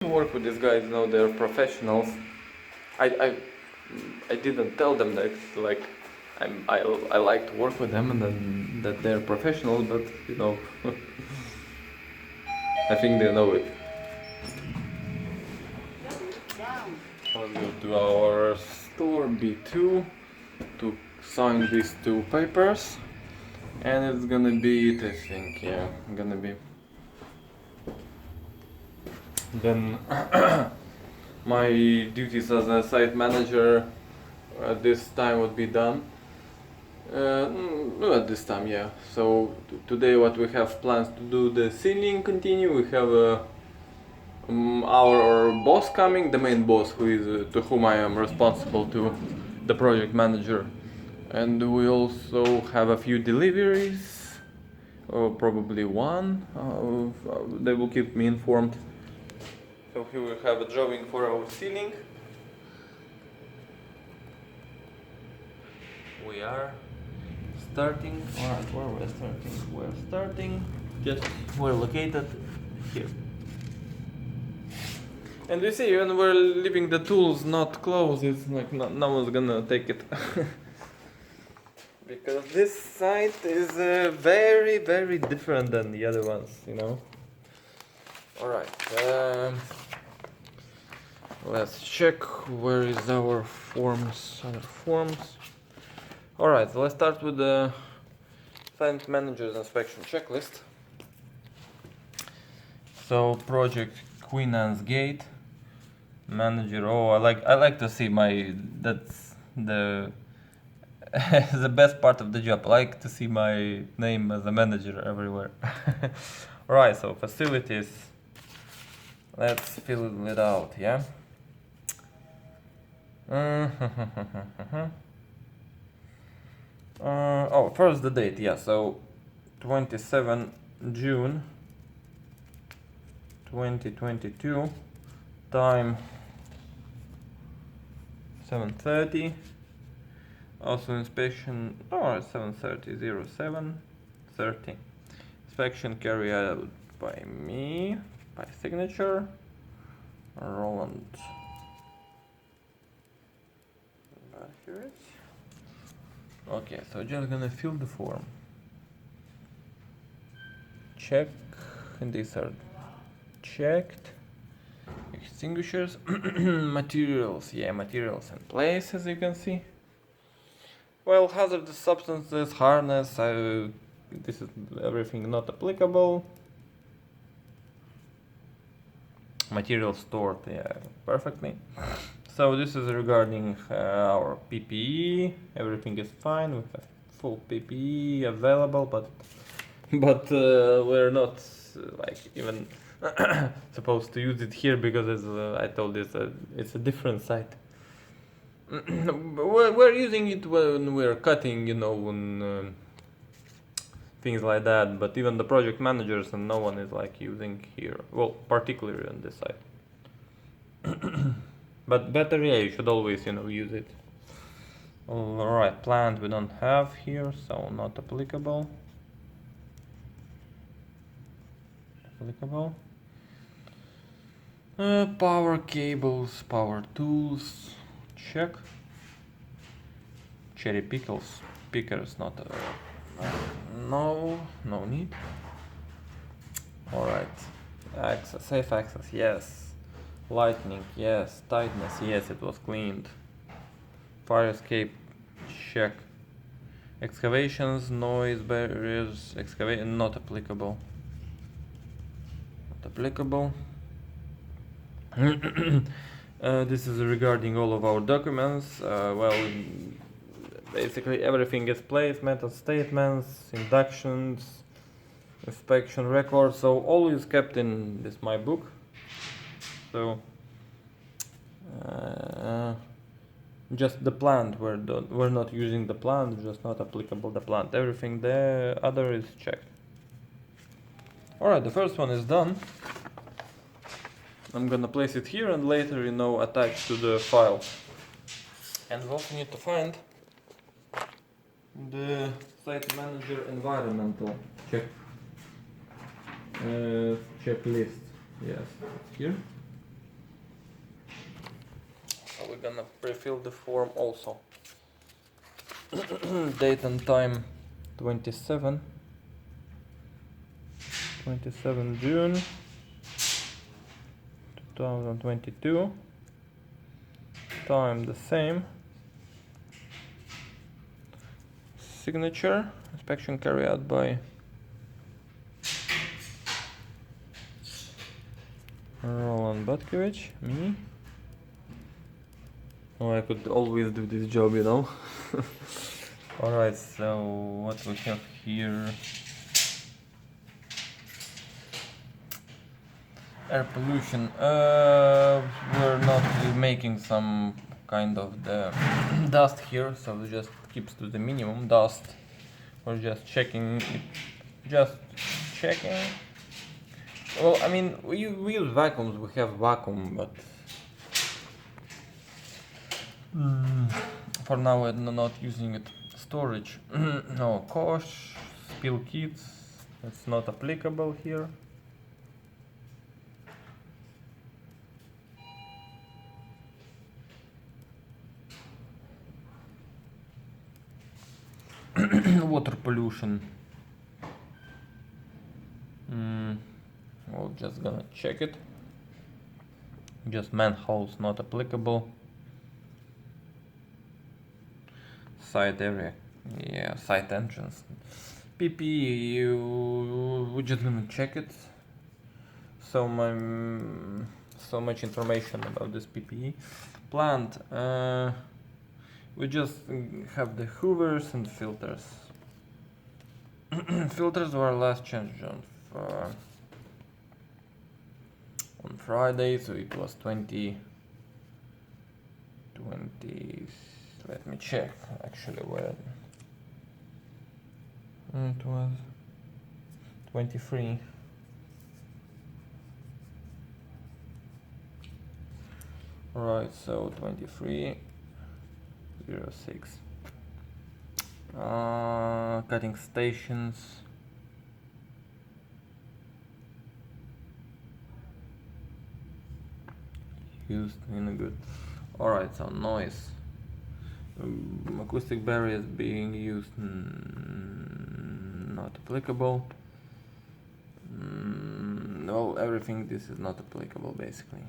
work with these guys, you know, they're professionals. I didn't tell them that like I like to work with them and then that they're professionals, but you know, I think they know it. Let's go to our store B2 to sign these two papers, and it's gonna be it, I think. Yeah, gonna be. Then my duties as a site manager at this time would be done. Not at this time, yeah. So today what we have plans to do the ceiling continue. We have our boss coming, the main boss, who is to whom I am responsible to, the project manager, and we also have a few deliveries, or probably one. They will keep me informed. So here we have a drawing for our ceiling. We are starting. Alright, where we're starting? We're starting. We're located here. And you see, when we're leaving the tools not closed, it's like no one's gonna take it. Because this site is very, very different than the other ones, you know. Alright, let's check where is our forms, other forms. Alright, so let's start with the site manager's inspection checklist. So project Queen Anne's Gate. Manager, oh, I like to see that's the the best part of the job. I like to see my name as a manager everywhere. Alright, so facilities, let's fill it out, yeah. Oh, first the date, yeah, so 27 June 2022, time 7:30. Also inspection, 7:30, 07:30. Inspection carried out by me, by signature, Roland. Here it is. Okay, so just gonna fill the form. Check, and these are checked. Extinguishers, materials, yeah, materials in place, as you can see. Well, hazardous substances, harness, this is everything not applicable. Material stored, yeah, perfectly. So this is regarding our PPE, everything is fine, we have full PPE available, but we're not like even supposed to use it here because as I told you, it's a different site. We're using it when we're cutting, you know, when things like that, but even the project managers and no one is like using here, well, particularly on this side. But better, yeah, you should always, you know, use it. Alright, plant we don't have here, so not applicable. Power cables, power tools, check. Cherry pickers, not no need. Alright, access, safe access, yes. Lightning, yes. Tightness, yes, it was cleaned. Fire escape, check. Excavations, noise barriers, excavation, not applicable. This is regarding all of our documents. Well, basically everything is placed, method statements, inductions, inspection records, so all is kept in this my book. So just the plant, we're not using the plant, just not applicable the plant. Everything there other is checked. Alright, the first one is done. I'm gonna place it here and later, you know, attach to the file. And we also need to find the site manager environmental checklist. Yes, it's here. gonna pre-fill the form also. Date and time 27 June 2022. Time the same. Signature. Inspection carried out by Roland Butkovich, me. Oh, I could always do this job, you know. Alright, so what we have here? Air pollution. We're not making some kind of the dust here, so it just keeps to the minimum dust. We're just checking it. Just checking. Well, I mean, we use vacuums, we have vacuum, but for now we're not using it. Storage. No, kosh, spill kits, it's not applicable here. Water pollution. We're just gonna check it. Just manholes not applicable. Site area, yeah, site entrance. PPE, we're just gonna check it. So much information about this PPE. Plant, we just have the hoovers and filters. Filters were last changed on Friday, so it was 20. Let me check actually when it was 23. Right, so 2306. Cutting stations. Used in a good. Alright, so noise. Acoustic barriers being used, not applicable. Well, everything this is not applicable basically.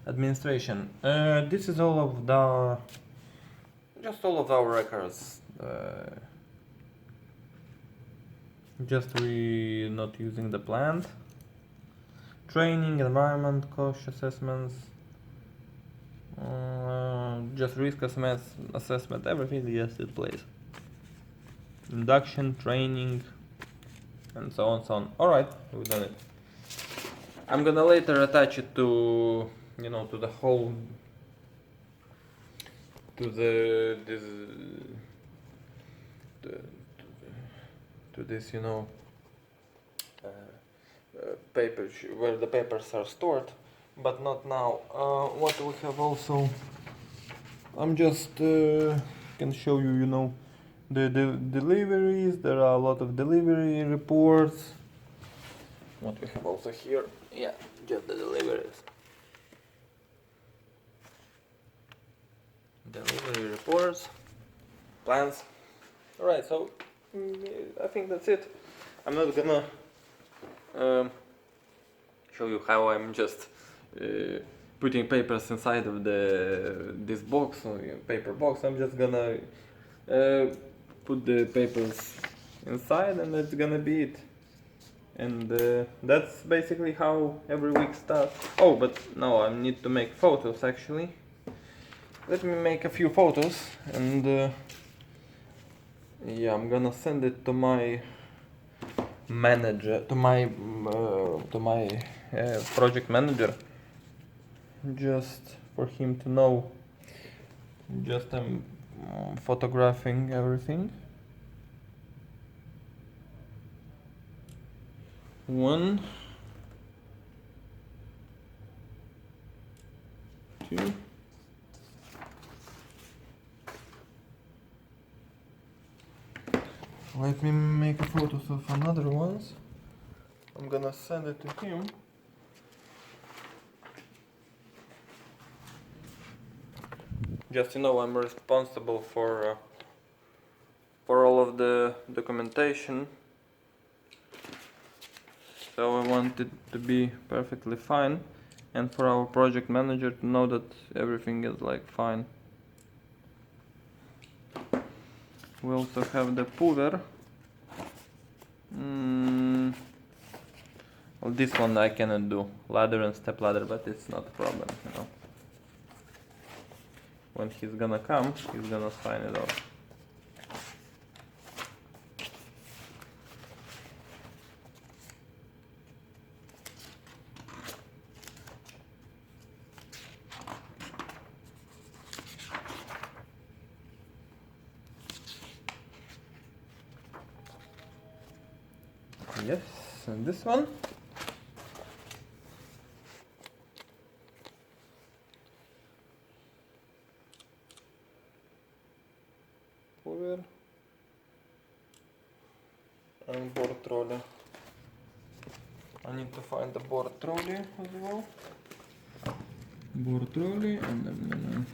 Administration. This is all of all of our records. Just we not using the plant. Training, environment, cost assessments. Just risk assessment, everything just in place. Induction, training, and so on, so on. Alright, we've done it. I'm gonna later attach it to, you know, to the whole, to this, you know, paper where the papers are stored. But not now. What we have also, I'm just can show you, you know, the deliveries. There are a lot of delivery reports. What we have also here, yeah, just the deliveries. Delivery reports, plans. Alright, so I think that's it. I'm not gonna show you how I'm just putting papers inside of this box, or paper box. I'm just gonna put the papers inside, and that's gonna be it. And that's basically how every week starts. Oh, but no, I need to make photos actually. Let me make a few photos, and yeah, I'm gonna send it to my manager, to my project manager, just for him to know. Just I'm photographing everything. 1, 2. Let me make a photos of another ones. I'm gonna send it to him. Just I'm responsible for all of the documentation, so I want it to be perfectly fine, and for our project manager to know that everything is like fine. We also have the pooler. Well, this one I cannot do, ladder and step ladder, but it's not a problem, When he's gonna come, he's gonna sign it off. Yes, and this one. Pooler. And board trolley. I need to find the board trolley as well. Board trolley, and I'm gonna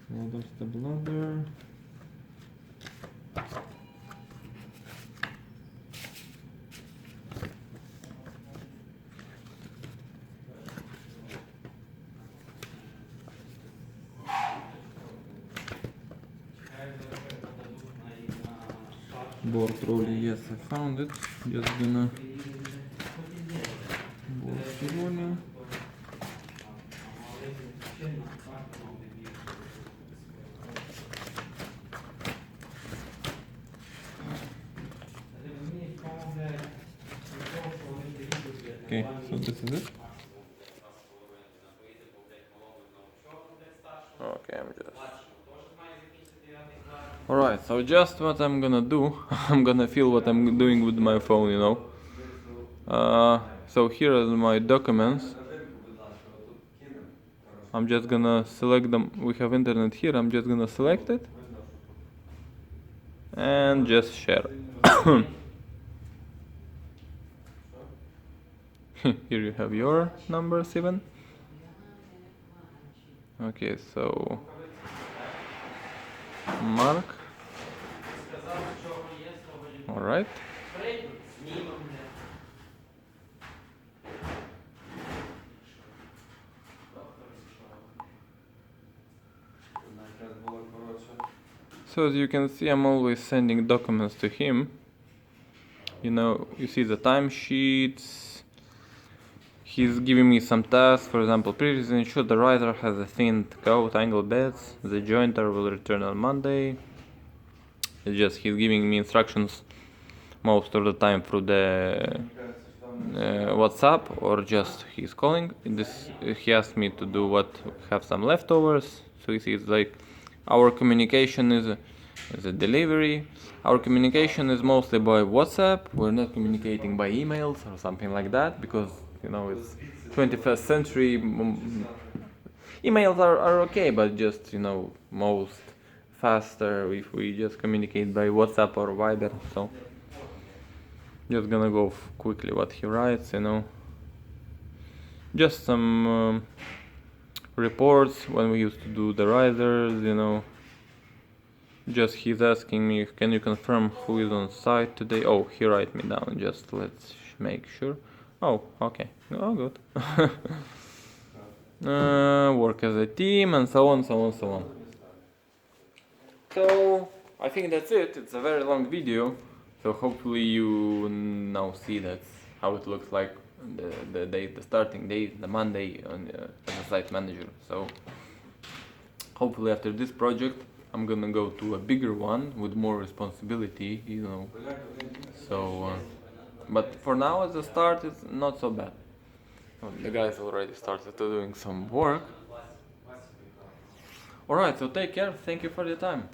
ladder, step ladder. Board trolley, yes, I found it. Just gonna board trolley. Okay, so this is it. Okay, I'm just... Alright, so just what I'm gonna do, I'm gonna feel what I'm doing with my phone, So here are my documents. I'm just gonna select them. We have internet here, I'm just gonna select it and just share. Here you have your number 7. Okay, so Mark. All right. So as you can see, I'm always sending documents to him. You see the timesheets. He's giving me some tasks. For example, previously ensure the riser has a thin coat, angle beds. The jointer will return on Monday. It's just he's giving me instructions most of the time through the WhatsApp, or just he's calling. He asked me to do have some leftovers. So you see, it's like our communication is a delivery. Our communication is mostly by WhatsApp. We're not communicating by emails or something like that, because it's 21st century. Emails are okay, but just most faster if we just communicate by WhatsApp or Viber. So just gonna go quickly what he writes. Just some reports when we used to do the risers. Just he's asking me, can you confirm who is on site today? Oh, he write me down. Just let's make sure. Oh, okay. Oh, good. Work as a team, and so on, so on, so on. So I think that's it. It's a very long video, so hopefully you now see how it looks like the starting date, the Monday, as a site manager. So hopefully after this project I'm gonna go to a bigger one with more responsibility, So, but for now, as a start, it's not so bad. The guys already started doing some work. Alright, so take care. Thank you for your time.